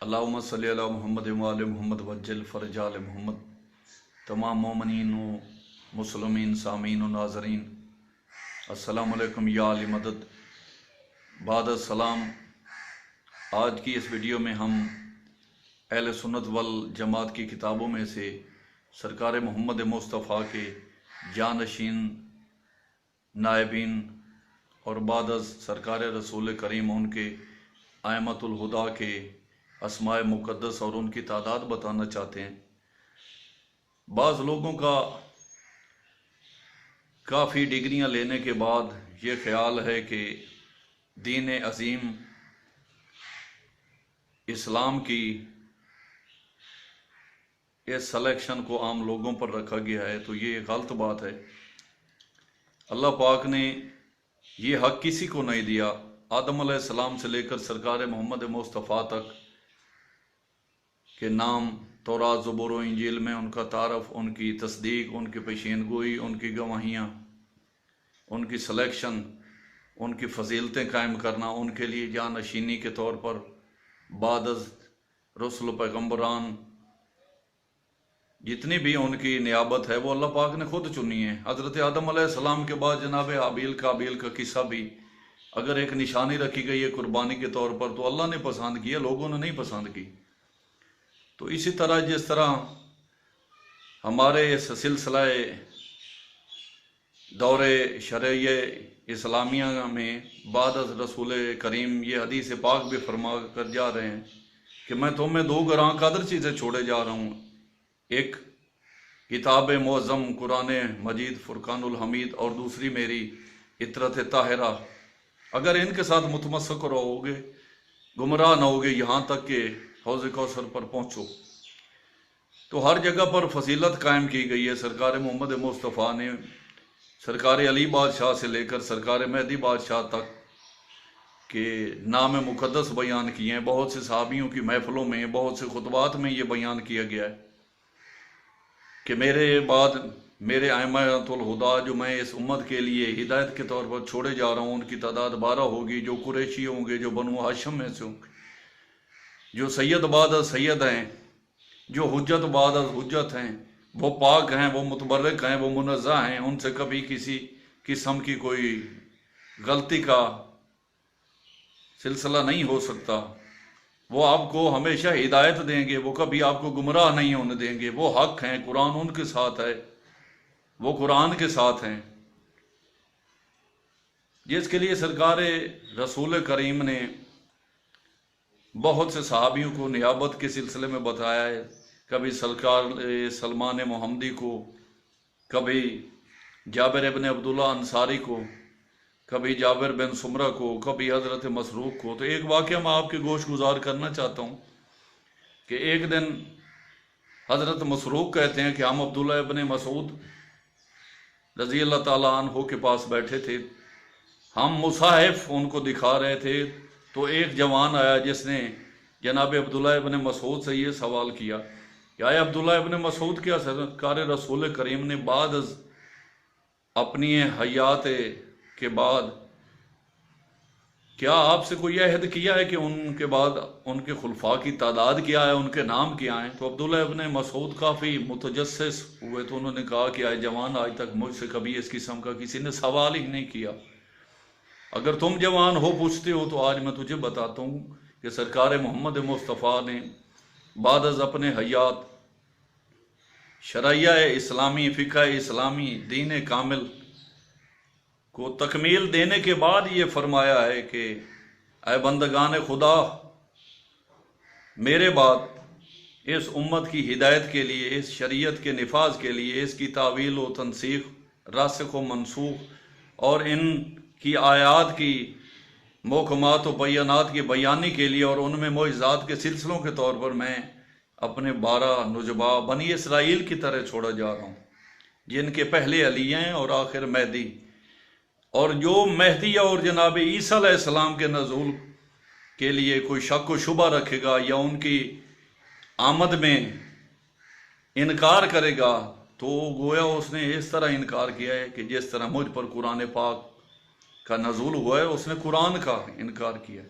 اللہم صلی علی محمد وآل محمد وجل فرج آل محمد۔ تمام مومنین و مسلمین سامعین و ناظرین السلام علیکم یا علی مدد۔ بعد السلام، آج کی اس ویڈیو میں ہم اہل سنت والجماعت کی کتابوں میں سے سرکار محمد مصطفیٰ کے جانشین نائبین اور بعد از سرکار رسول کریم ان کے ائمۃ الہدیٰ کے اسماء مقدس اور ان کی تعداد بتانا چاہتے ہیں۔ بعض لوگوں کا کافی ڈگریاں لینے کے بعد یہ خیال ہے کہ دین عظیم اسلام کی اس سلیکشن کو عام لوگوں پر رکھا گیا ہے، تو یہ غلط بات ہے۔ اللہ پاک نے یہ حق کسی کو نہیں دیا۔ آدم علیہ السلام سے لے کر سرکار محمد مصطفیٰ تک کے نام تورات زبور و انجیل میں ان کا تعارف، ان کی تصدیق، ان کی پیشین گوئی، ان کی گواہیاں، ان کی سلیکشن، ان کی فضیلتیں قائم کرنا، ان کے لیے جانشینی کے طور پر بعد از رسل و پیغمبران جتنی بھی ان کی نیابت ہے وہ اللہ پاک نے خود چنی ہے۔ حضرت آدم علیہ السلام کے بعد جناب حابیل قابیل کا قصہ بھی اگر ایک نشانی رکھی گئی ہے قربانی کے طور پر تو اللہ نے پسند کیا، لوگوں نے نہیں پسند کی۔ تو اسی طرح جس طرح ہمارے اس سلسلہ دور شرعیہ اسلامیہ میں بعد از رسول کریم یہ حدیث پاک بھی فرما کر جا رہے ہیں کہ میں تمہیں دو گراں قدر چیزیں چھوڑے جا رہا ہوں، ایک کتاب معظم قرآن مجید فرقان الحمید اور دوسری میری عطرت طاہرہ۔ اگر ان کے ساتھ متمسک رہو گے، گمراہ نہ ہوگے یہاں تک کہ حوض کوثر پر پہنچو۔ تو ہر جگہ پر فضیلت قائم کی گئی ہے۔ سرکار محمد مصطفیٰ نے سرکار علی بادشاہ سے لے کر سرکار مہدی بادشاہ تک کے نام مقدس بیان کیے ہیں۔ بہت سے صحابیوں کی محفلوں میں، بہت سے خطبات میں یہ بیان کیا گیا ہے کہ میرے بعد میرے ائمۃ الہدیٰ جو میں اس امت کے لیے ہدایت کے طور پر چھوڑے جا رہا ہوں ان کی تعداد 12 ہوگی، جو قریشی ہوں گے، جو بنو ہاشم میں سے ہوں گے، جو سید بعد از سید ہیں، جو حجت بعد از حجت ہیں، وہ پاک ہیں، وہ متبرک ہیں، وہ منزہ ہیں، ان سے کبھی کسی قسم کی کوئی غلطی کا سلسلہ نہیں ہو سکتا۔ وہ آپ کو ہمیشہ ہدایت دیں گے، وہ کبھی آپ کو گمراہ نہیں ہونے دیں گے۔ وہ حق ہیں، قرآن ان کے ساتھ ہے، وہ قرآن کے ساتھ ہیں، جس کے لیے سرکار رسول کریم نے بہت سے صحابیوں کو نیابت کے سلسلے میں بتایا ہے۔ کبھی سرکار سلمان محمدی کو، کبھی جابر ابن عبداللہ انصاری کو، کبھی جابر بن سمرہ کو، کبھی حضرت مسروق کو۔ تو ایک واقعہ میں آپ کے گوش گزار کرنا چاہتا ہوں کہ ایک دن حضرت مسروق کہتے ہیں کہ ہم عبداللہ ابن مسعود رضی اللہ تعالیٰ عنہ کے پاس بیٹھے تھے، ہم مصحف ان کو دکھا رہے تھے، تو ایک جوان آیا جس نے جناب عبداللہ ابن مسعود سے یہ سوال کیا کہ آیا عبداللہ ابن مسعود کیا سرکار رسول کریم نے بعد از اپنی حیات کے بعد کیا آپ سے کوئی عہد کیا ہے کہ ان کے بعد ان کے خلفاء کی تعداد کیا ہے، ان کے نام کیا ہیں؟ تو عبداللہ ابن مسعود کافی متجسس ہوئے، تو انہوں نے کہا کہ آئے جوان، آج تک مجھ سے کبھی اس قسم کا کسی نے سوال ہی نہیں کیا، اگر تم جوان ہو پوچھتے ہو تو آج میں تجھے بتاتا ہوں کہ سرکار محمد مصطفیٰ نے بعد از اپنے حیات شرعیہ اسلامی، فقہ اسلامی، دین کامل کو تکمیل دینے کے بعد یہ فرمایا ہے کہ اے بندگان خدا، میرے بعد اس امت کی ہدایت کے لیے، اس شریعت کے نفاذ کے لیے، اس کی تعویل و تنسیخ، راسخ و منسوخ اور ان کی آیات کی محکمات و بیانات کی بیانی کے لیے اور ان میں معجزات کے سلسلوں کے طور پر میں اپنے 12 نجبا بنی اسرائیل کی طرح چھوڑا جا رہا ہوں، جن کے پہلے علی ہیں اور آخر مہدی، اور جو مہدی اور جناب عیسیٰ علیہ السلام کے نزول کے لیے کوئی شک و شبہ رکھے گا یا ان کی آمد میں انکار کرے گا تو گویا اس نے اس طرح انکار کیا ہے کہ جس طرح مجھ پر قرآن پاک کا نزول ہوا ہے اس نے قرآن کا انکار کیا ہے۔